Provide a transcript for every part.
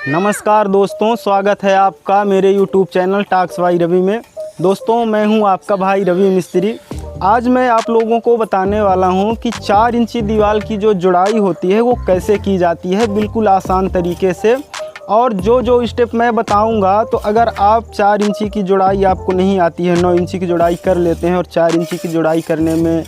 नमस्कार दोस्तों, स्वागत है आपका मेरे YouTube channel talks by Ravi में। दोस्तों, मैं हूं आपका भाई रवि मिस्त्री। आज मैं आप लोगों को बताने वाला हूं कि 4 इंची दीवार की जो जुड़ाई होती है वो कैसे की जाती है, बिल्कुल आसान तरीके से। और जो स्टेप मैं बताऊंगा, तो अगर आप 4 इंची की जुड़ाई आपको नहीं आती है, 9 इंची की जुड़ाई कर लेते हैं और 4 इंची की जुड़ाई करने में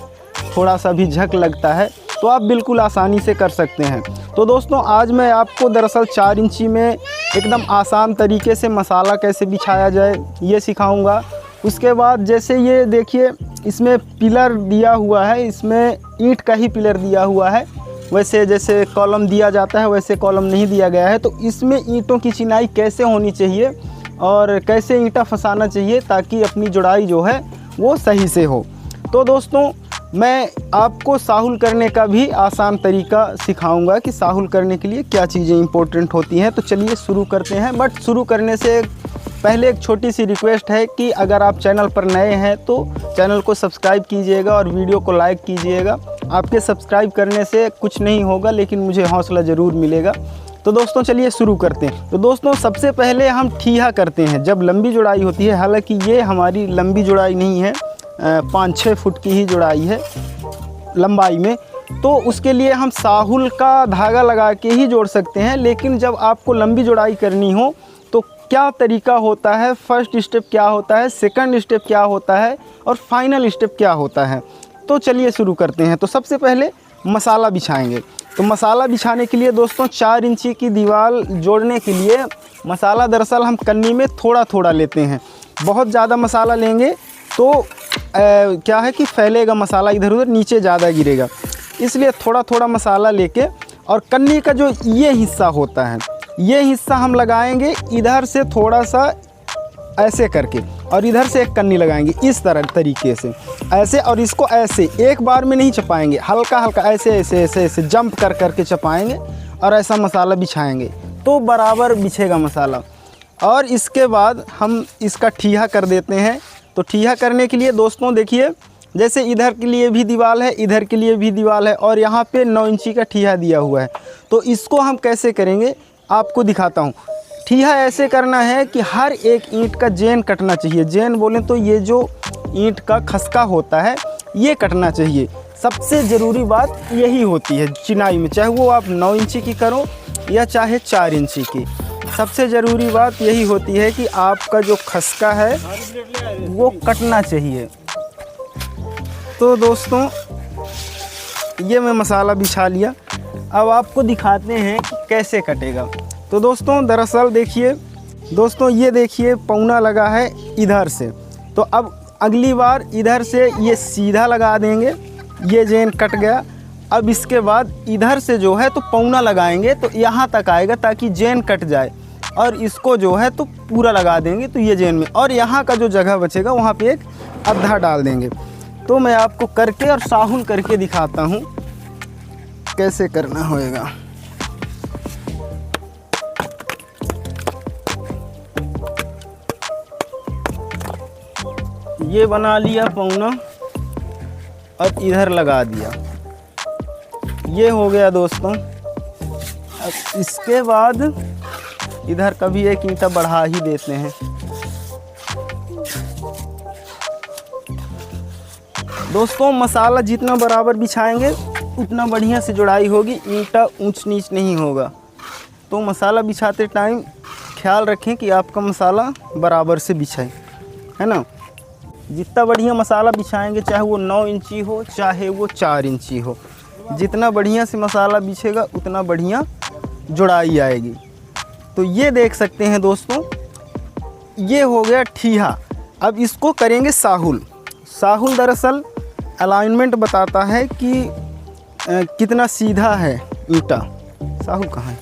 थोड़ा सा भी झक लगता है, तो आप बिल्कुल आसानी से कर सकते हैं। तो दोस्तों, आज मैं आपको दरअसल 4 इंची में एकदम आसान तरीके से मसाला कैसे बिछाया जाए ये सिखाऊंगा। उसके बाद जैसे ये देखिए, इसमें पिलर दिया हुआ है, इसमें ईंट का ही पिलर दिया हुआ है। वैसे जैसे कॉलम दिया जाता है वैसे कॉलम नहीं दिया गया है। तो इसमें ईंटों की चिनाई कैसे होनी चाहिए और कैसे ईंटा फंसाना चाहिए ताकि अपनी जुड़ाई जो है वो सही से हो। तो दोस्तों, मैं आपको साहुल करने का भी आसान तरीका सिखाऊंगा कि साहुल करने के लिए क्या चीज़ें इंपॉर्टेंट होती हैं। तो चलिए शुरू करते हैं। बट शुरू करने से पहले एक छोटी सी रिक्वेस्ट है कि अगर आप चैनल पर नए हैं तो चैनल को सब्सक्राइब कीजिएगा और वीडियो को लाइक कीजिएगा। आपके सब्सक्राइब करने से कुछ नहीं होगा, लेकिन मुझे हौसला ज़रूर मिलेगा। तो दोस्तों, चलिए शुरू करते हैं। तो दोस्तों, सबसे पहले हम ठीहा करते हैं जब लंबी जुड़ाई होती है। हालांकि ये हमारी लंबी जुड़ाई नहीं है, 5-6 फुट की ही जुड़ाई है लंबाई में। तो उसके लिए हम साहुल का धागा लगा के ही जोड़ सकते हैं। लेकिन जब आपको लंबी जुड़ाई करनी हो तो क्या तरीका होता है, फर्स्ट स्टेप क्या होता है, सेकंड स्टेप क्या होता है और फाइनल स्टेप क्या होता है, तो चलिए शुरू करते हैं। तो सबसे पहले मसाला बिछाएंगे। तो मसाला बिछाने के लिए दोस्तों, 4 इंची की दीवार जोड़ने के लिए मसाला दरअसल हम कन्नी में थोड़ा थोड़ा लेते हैं। बहुत ज़्यादा मसाला लेंगे तो क्या है कि फैलेगा मसाला, इधर उधर नीचे ज़्यादा गिरेगा। इसलिए थोड़ा थोड़ा मसाला लेके और कन्नी का जो ये हिस्सा होता है, ये हिस्सा हम लगाएंगे इधर से थोड़ा सा ऐसे करके, और इधर से एक कन्नी लगाएंगे इस तरह तरीके से ऐसे। और इसको ऐसे एक बार में नहीं चपाएंगे, हल्का हल्का ऐसे ऐसे ऐसे ऐसे जंप कर करके चपाएंगे और ऐसा मसाला बिछाएंगे तो बराबर बिछेगा मसाला। और इसके बाद हम इसका ठीहा कर देते हैं। तो ठीहा करने के लिए दोस्तों देखिए, जैसे इधर के लिए भी दीवार है, इधर के लिए भी दीवार है और यहाँ पे 9 इंची का ठीहा दिया हुआ है। तो इसको हम कैसे करेंगे आपको दिखाता हूँ। ठीहा ऐसे करना है कि हर एक ईंट का जेन कटना चाहिए। जेन बोलें तो ये जो ईंट का खसका होता है ये कटना चाहिए। सबसे ज़रूरी बात यही होती है चिनाई में, चाहे वो आप 9 इंची की करो या चाहे 4 इंची की। सबसे ज़रूरी बात यही होती है कि आपका जो खसका है वो कटना चाहिए। तो दोस्तों, ये मैं मसाला बिछा लिया। अब आपको दिखाते हैं कि कैसे कटेगा। तो दोस्तों, दरअसल देखिए दोस्तों, ये देखिए पौना लगा है इधर से। तो अब अगली बार इधर से ये सीधा लगा देंगे, ये जेन कट गया। अब इसके बाद इधर से जो है तो पौना लगाएंगे तो यहाँ तक आएगा ताकि जेन कट जाए, और इसको जो है तो पूरा लगा देंगे तो ये जेन में, और यहाँ का जो जगह बचेगा वहाँ पे एक अद्धा डाल देंगे। तो मैं आपको करके और साहुल करके दिखाता हूँ कैसे करना होएगा। ये बना लिया पौना और इधर लगा दिया, ये हो गया दोस्तों। अब इसके बाद इधर कभी एक ईंटा बढ़ा ही देते हैं। दोस्तों, मसाला जितना बराबर बिछाएंगे उतना बढ़िया से जुड़ाई होगी, ईंटा ऊंच नीच नहीं होगा। तो मसाला बिछाते टाइम ख्याल रखें कि आपका मसाला बराबर से बिछाए, है ना। जितना बढ़िया मसाला बिछाएंगे, चाहे वो 9 इंची हो चाहे वो 4 इंची हो, जितना बढ़िया से मसाला बिछेगा उतना बढ़िया जुड़ाई आएगी। तो ये देख सकते हैं दोस्तों, ये हो गया ठीहा। अब इसको करेंगे साहुल। साहुल दरअसल अलाइनमेंट बताता है कि कितना सीधा है ईंटा। साहुल कहाँ है?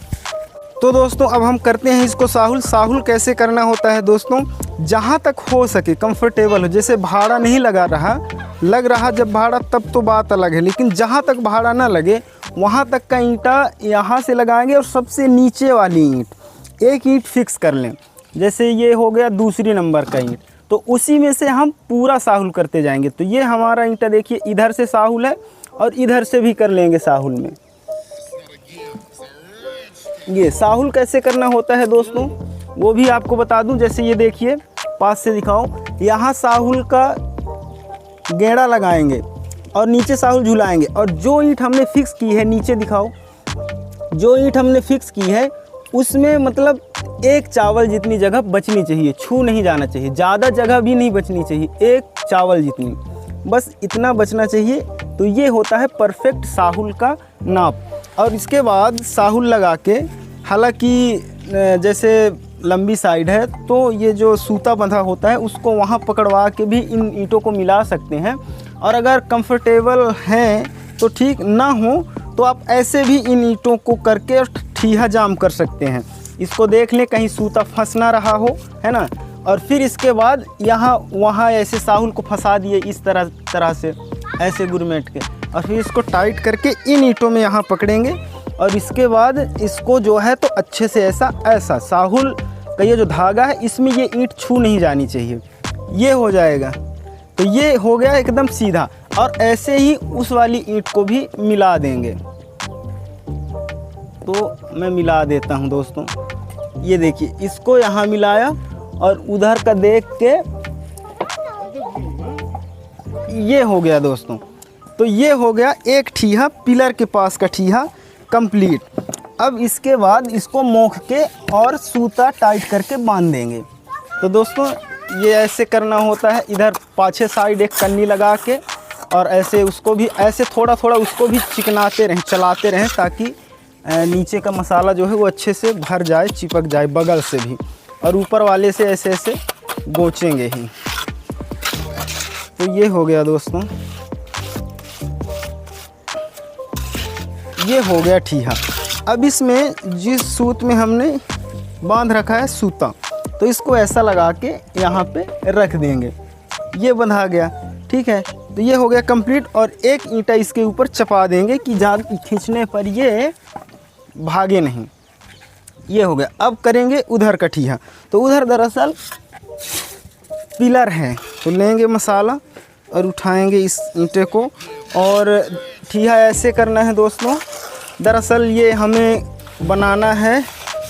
तो दोस्तों, अब हम करते हैं इसको साहुल। साहुल कैसे करना होता है दोस्तों, जहाँ तक हो सके कंफर्टेबल हो। जैसे भाड़ा नहीं लगा रहा, लग रहा जब भाड़ा तब तो बात अलग है, लेकिन जहाँ तक भाड़ा ना लगे वहाँ तक का ईंटा यहाँ से लगाएंगे। और सबसे नीचे वाली ईंट, एक ईंट फिक्स कर लें। जैसे ये हो गया दूसरी नंबर का ईंट, तो उसी में से हम पूरा साहुल करते जाएंगे। तो ये हमारा ईंटा देखिए, इधर से साहुल है और इधर से भी कर लेंगे साहुल में। ये साहुल कैसे करना होता है दोस्तों, वो भी आपको बता दूं। जैसे ये देखिए, पास से दिखाओ, यहाँ साहुल का गेड़ा लगाएंगे और नीचे साहुल झुलाएंगे, और जो ईंट हमने फिक्स की है, नीचे दिखाओ, जो ईंट हमने फिक्स की है उसमें मतलब एक चावल जितनी जगह बचनी चाहिए, छू नहीं जाना चाहिए, ज़्यादा जगह भी नहीं बचनी चाहिए, एक चावल जितनी, बस इतना बचना चाहिए। तो ये होता है परफेक्ट साहुल का नाप। और इसके बाद साहुल लगा के, हालांकि जैसे लंबी साइड है तो ये जो सूता बंधा होता है उसको वहाँ पकड़वा के भी इन ईंटों को मिला सकते हैं। और अगर कंफर्टेबल हैं तो ठीक, ना हो तो आप ऐसे भी इन ईंटों को करके ठीहा जाम कर सकते हैं। इसको देख लें कहीं सूता फंस ना रहा हो, है ना। और फिर इसके बाद यहाँ वहाँ ऐसे साहुल को फंसा दिए इस तरह से, ऐसे गुरमेट के, और फिर इसको टाइट करके इन ईंटों में यहाँ पकड़ेंगे। और इसके बाद इसको जो है तो अच्छे से ऐसा साहुल का ये जो धागा है इसमें ये ईंट छू नहीं जानी चाहिए, ये हो जाएगा। तो ये हो गया एकदम सीधा। और ऐसे ही उस वाली ईंट को भी मिला देंगे। तो मैं मिला देता हूँ दोस्तों, ये देखिए, इसको यहाँ मिलाया और उधर का देख के ये हो गया दोस्तों। तो ये हो गया एक ठीहा, पिलर के पास का ठीहा कंप्लीट। अब इसके बाद इसको मोख के और सूता टाइट करके बांध देंगे। तो दोस्तों ये ऐसे करना होता है, इधर पाछे साइड एक कन्नी लगा के, और ऐसे उसको भी ऐसे थोड़ा थोड़ा उसको भी चिकनाते रहें, चलाते रहें, ताकि नीचे का मसाला जो है वो अच्छे से भर जाए, चिपक जाए बगल से भी, और ऊपर वाले से ऐसे ऐसे गोचेंगे ही। तो ये हो गया दोस्तों, ये हो गया ठीहा। अब इसमें जिस सूत में हमने बांध रखा है सूता, तो इसको ऐसा लगा के यहाँ पे रख देंगे, ये बंधा गया, ठीक है। तो ये हो गया कंप्लीट। और एक ईंटा इसके ऊपर चपा देंगे कि ज़्यादा खींचने पर ये भागे नहीं। ये हो गया। अब करेंगे उधर का ठीहा। तो उधर दरअसल पिलर है, तो लेंगे मसाला और उठाएंगे इस ईंटे को, और ठीहा ऐसे करना है दोस्तों। दरअसल ये हमें बनाना है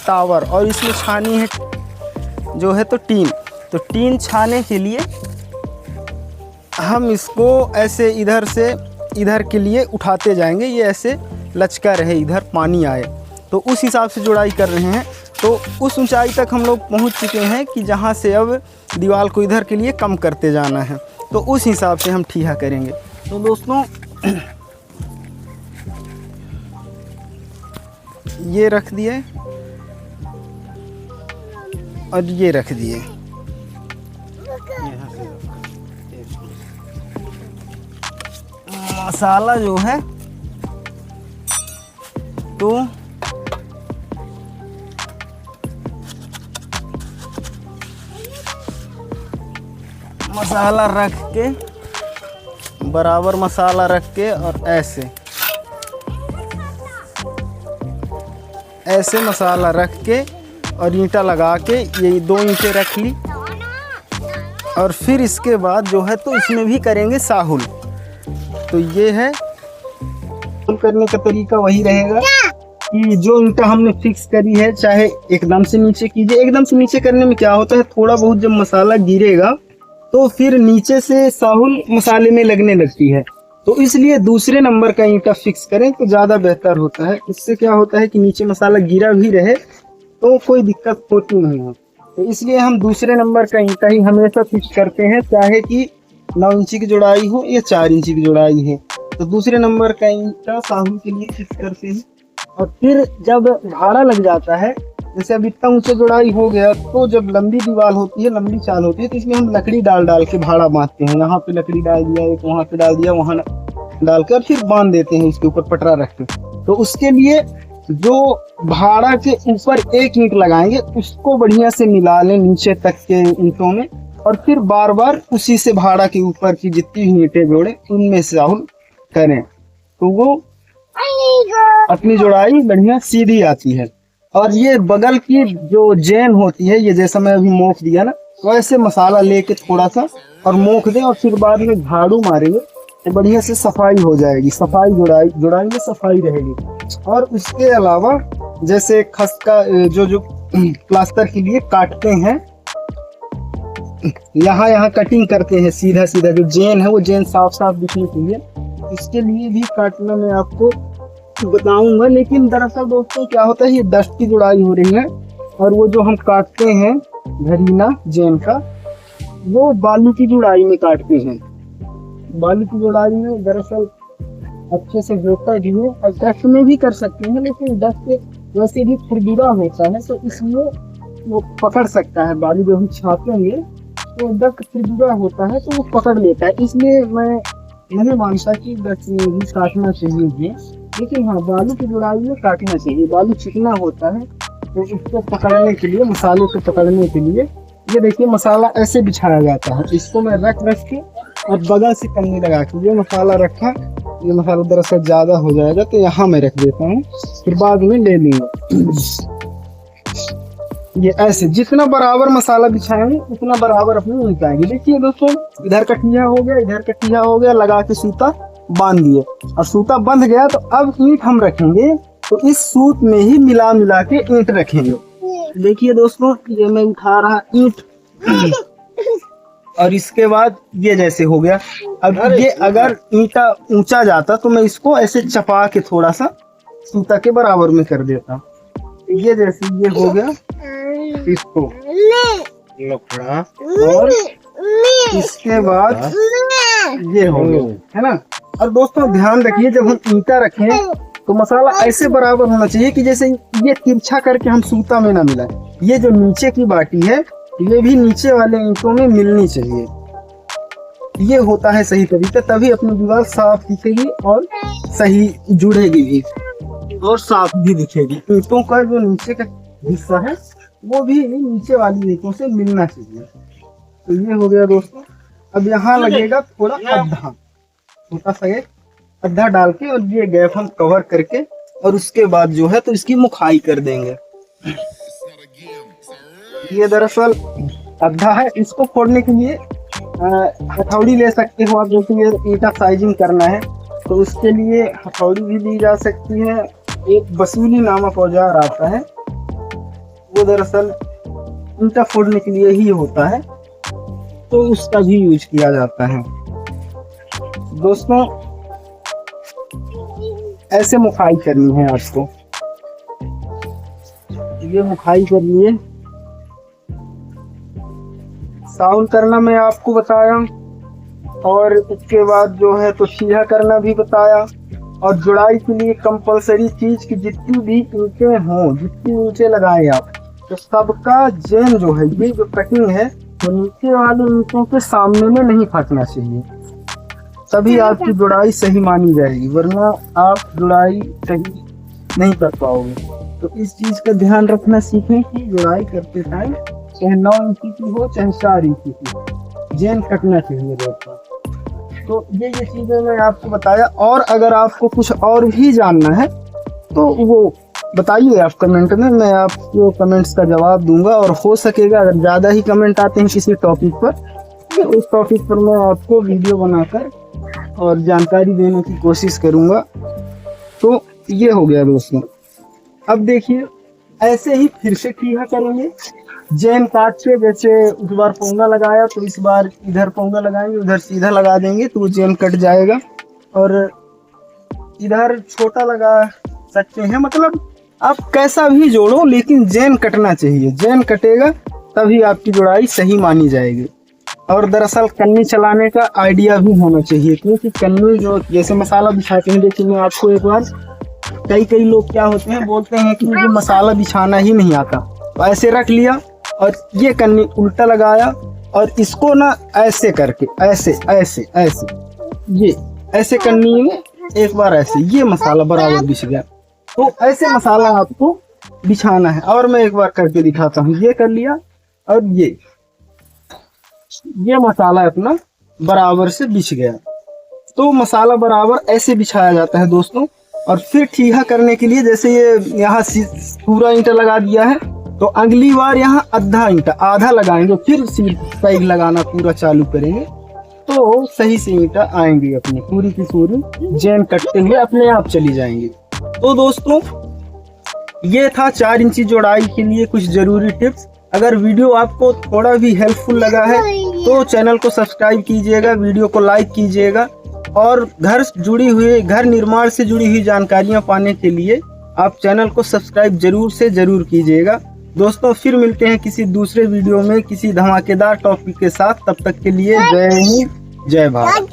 टावर, और इसमें छानी है जो है तो टीन। तो टीन छाने के लिए हम इसको ऐसे इधर से इधर के लिए उठाते जाएंगे, ये ऐसे लचका रहे, इधर पानी आए, तो उस हिसाब से जुड़ाई कर रहे हैं। तो उस ऊंचाई तक हम लोग पहुंच चुके हैं कि जहां से अब दीवार को इधर के लिए कम करते जाना है, तो उस हिसाब से हम ठीहा करेंगे। तो दोस्तों ये रख दिए और ये रख दिए, मसाला जो है तो मसाला रख के, बराबर मसाला रख के, और ऐसे मसाला रख के और ईंटा लगा के, ये 2 ईंटें रख ली। और फिर इसके बाद जो है तो इसमें भी करेंगे साहुल। तो ये है करने का तरीका, वही रहेगा कि जो ईंटा हमने फिक्स करी है, चाहे एकदम से नीचे कीजिए। एकदम से नीचे करने में क्या होता है, थोड़ा बहुत जब मसाला गिरेगा तो फिर नीचे से साहुल मसाले में लगने लगती है, तो इसलिए दूसरे नंबर का ईंटा फिक्स करें तो ज़्यादा बेहतर होता है। इससे क्या होता है कि नीचे मसाला गिरा भी रहे तो कोई दिक्कत होती नहीं है। तो इसलिए हम दूसरे नंबर का ईंटा ही हमेशा फिक्स करते हैं, चाहे कि 9 इंची की जुड़ाई हो या 4 इंची की जुड़ाई है। तो दूसरे नंबर का ईंटा साहुल के लिए फिक्स करते हैं। और फिर जब भाड़ा लग जाता है, जैसे अब इतना ऊंचा जुड़ाई हो गया, तो जब लंबी दीवार होती है, लंबी चाल होती है, तो इसमें हम लकड़ी डाल के भाड़ा बांधते हैं। यहाँ पे लकड़ी डाल दिया, एक वहाँ पे डाल दिया, वहाँ डालकर फिर बांध देते हैं उसके ऊपर पटरा रख के। तो उसके लिए जो भाड़ा के ऊपर एक ईंट लगाएंगे उसको बढ़िया से मिला लें नीचे तक के ईंटों में, और फिर बार बार उसी से भाड़ा के ऊपर की जितनी भी ईंटें जोड़े उनमें से साहुल करें, तो वो अपनी जुड़ाई बढ़िया सीधी आती है। और ये बगल की जो जैन होती है, ये जैसा मैं अभी मोख दिया ना, वैसे मसाला लेके थोड़ा सा और मोख दें, और फिर बाद में झाड़ू मारेंगे बढ़िया से सफाई हो जाएगी, सफाई जुड़ाई जुड़ाई में सफाई रहेगी। और उसके अलावा जैसे खस का जो जो प्लास्टर के लिए काटते हैं, यहाँ कटिंग करते हैं सीधा सीधा, जो जेन है वो जेन साफ साफ दिखनी चाहिए, इसके लिए भी काटना मैं आपको बताऊंगा। लेकिन दरअसल दोस्तों क्या होता है, ये डस्ट की जुड़ाई हो रही है और वो जो हम काटते हैं घरीना जेन का, वो बालू की जुड़ाई में काटते हैं। बालू की जुड़ाई में दरअसल अच्छे से होता भी है, और डस्ट में भी कर सकते हैं, लेकिन डस्ट वैसे भी खुरदुरा होता है, तो इसलिए वो पकड़ सकता है। बालू जब हम छापेंगे तो डस्ट खुरदुरा होता है तो वो पकड़ लेता है, इसलिए मैं नहीं मानता कि डस्ट में भी काटना चाहिए। लेकिन हाँ, बालू की जुड़ाई में काटना चाहिए। बालू चिकना होता है तो उसको पकड़ने के लिए, मसाले को पकड़ने के लिए, ये देखिए मसाला ऐसे बिछाया जाता है। इसको मैं रख के और बगल से कन्नी लगा के ये मसाला रखा। ये मसाला दरअसल ज़्यादा हो जाएगा तो यहाँ मैं रख देता हूँ, फिर बाद में ले लूँगा। ये ऐसे जितना बराबर मसाला बिछाएंगे उतना बराबर अपने मिल पाएंगे। देखिए दोस्तों, इधर कटिया हो गया, इधर कटिया हो गया, लगा के सूता बांध दिए, और सूता बंध गया तो अब ईंट हम रखेंगे, तो इस सूत में ही मिला मिला के ईंट रखेंगे। देखिए दोस्तों, ये मैं उठा रहा ईंट, और इसके बाद ये जैसे हो गया। अब ये अगर ईंटा ऊंचा जाता तो मैं इसको ऐसे चपा के थोड़ा सा सूता के बराबर में कर देता। ये जैसे ये हो गया, इसको लफड़ा, और इसके बाद ये हो गया, है ना। और दोस्तों ध्यान रखिए, जब हम ईंटा रखें तो मसाला ऐसे बराबर होना चाहिए कि जैसे ये तिरछा करके हम सूता में ना मिलाए। ये जो नीचे की बाटी है ये भी नीचे वाले ईंटों में मिलनी चाहिए। ये होता है सही तरीका, तभी अपनी दीवार साफ दिखेगी और सही जुड़ेगी भी और साफ भी दिखेगी। ईंटों का जो नीचे का हिस्सा है वो भी नीचे वाली ईंटों से मिलना चाहिए। तो ये हो गया दोस्तों। अब यहाँ लगेगा थोड़ा अद्धा, छोटा सा एक अद्धा डाल के, और ये गैप हम कवर करके, और उसके बाद जो है तो इसकी मुखाई कर देंगे। ये दरअसल अद्धा है, इसको फोड़ने के लिए हथौड़ी ले सकते हो आप, जो कि ये ईंटा साइजिंग करना है तो उसके लिए हथौड़ी भी ली जा सकती है। एक बसूली नामक औजार आता है, वो दरअसल ईंटा फोड़ने के लिए ही होता है, तो उसका भी यूज किया जाता है। दोस्तों ऐसे मुखाई करनी है आपको, ये मुखाई कर लिए। साउल करना मैं आपको बताया, और उसके बाद जो है तो सीधा करना भी बताया। और जुड़ाई के लिए कंपलसरी चीज की जितनी भी ईंटें हों, जितनी नीचे लगाए आप, तो सबका जेन जो है, ये जो कटिंग है, तो नीचे वाले ईंटों के सामने में नहीं फटना चाहिए, तभी आपकी जुड़ाई सही मानी जाएगी, वरना आप जुड़ाई सही नहीं कर पाओगे। तो इस चीज का ध्यान रखना सीखें कि जुड़ाई करते टाइम चाहे 9 इंची की हो चाहे 4 इंची की हो, जेन कटना चाहिए दोस्तों। तो ये चीजें मैं आपको बताया। और अगर आपको कुछ और भी जानना है तो वो बताइए आप कमेंट में, मैं आपको कमेंट्स का जवाब दूंगा। और हो सकेगा अगर ज़्यादा ही कमेंट आते हैं किसी टॉपिक पर, तो उस टॉपिक पर मैं आपको वीडियो बनाकर और जानकारी देने की कोशिश करूंगा। तो ये हो गया दोस्तों। अब देखिए ऐसे ही फिर से किया करेंगे, जेन काट के, जैसे उस बार पोंगा लगाया तो इस बार इधर पोंगा लगाएंगे, उधर सीधा लगा देंगे तो वो जेन कट जाएगा। और इधर छोटा लगा सकते हैं, मतलब आप कैसा भी जोड़ो लेकिन जेन कटना चाहिए। जेन कटेगा तभी आपकी जुड़ाई सही मानी जाएगी। और दरअसल कन्नी चलाने का आइडिया भी होना चाहिए, क्योंकि कन्नी जो जैसे मसाला बिछाते हैं, देखिए मैं आपको एक बार, कई लोग क्या होते हैं बोलते हैं कि मुझे मसाला बिछाना ही नहीं आता, तो ऐसे रख लिया और ये कन्नी उल्टा लगाया और इसको ना ऐसे करके ऐसे ऐसे ऐसे ये ऐसे कन्नी में एक बार ऐसे, ये मसाला बराबर बिछ गया। तो ऐसे मसाला आपको बिछाना है। और मैं एक बार करके दिखाता हूँ, ये कर लिया और ये मसाला अपना बराबर से बिछ गया। तो मसाला बराबर ऐसे बिछाया जाता है दोस्तों। और फिर ठीहा करने के लिए, जैसे ये यहाँ पूरा ईंटा लगा दिया है, तो अगली बार यहाँ आधा ईंटा आधा लगाएंगे, फिर पैग लगाना पूरा चालू करेंगे। तो सही से ईंटा आएंगी अपनी पूरी की पूरी जैन कटते हुए अपने आप चली जाएंगी। तो दोस्तों ये था 4 इंची जोड़ाई के लिए कुछ जरूरी टिप्स। अगर वीडियो आपको थोड़ा भी हेल्पफुल लगा है तो चैनल को सब्सक्राइब कीजिएगा, वीडियो को लाइक कीजिएगा और घर निर्माण से जुड़ी हुई जानकारियां पाने के लिए आप चैनल को सब्सक्राइब जरूर से जरूर कीजिएगा। दोस्तों फिर मिलते हैं किसी दूसरे वीडियो में किसी धमाकेदार टॉपिक के साथ। तब तक के लिए जय हिंद, जय भारत।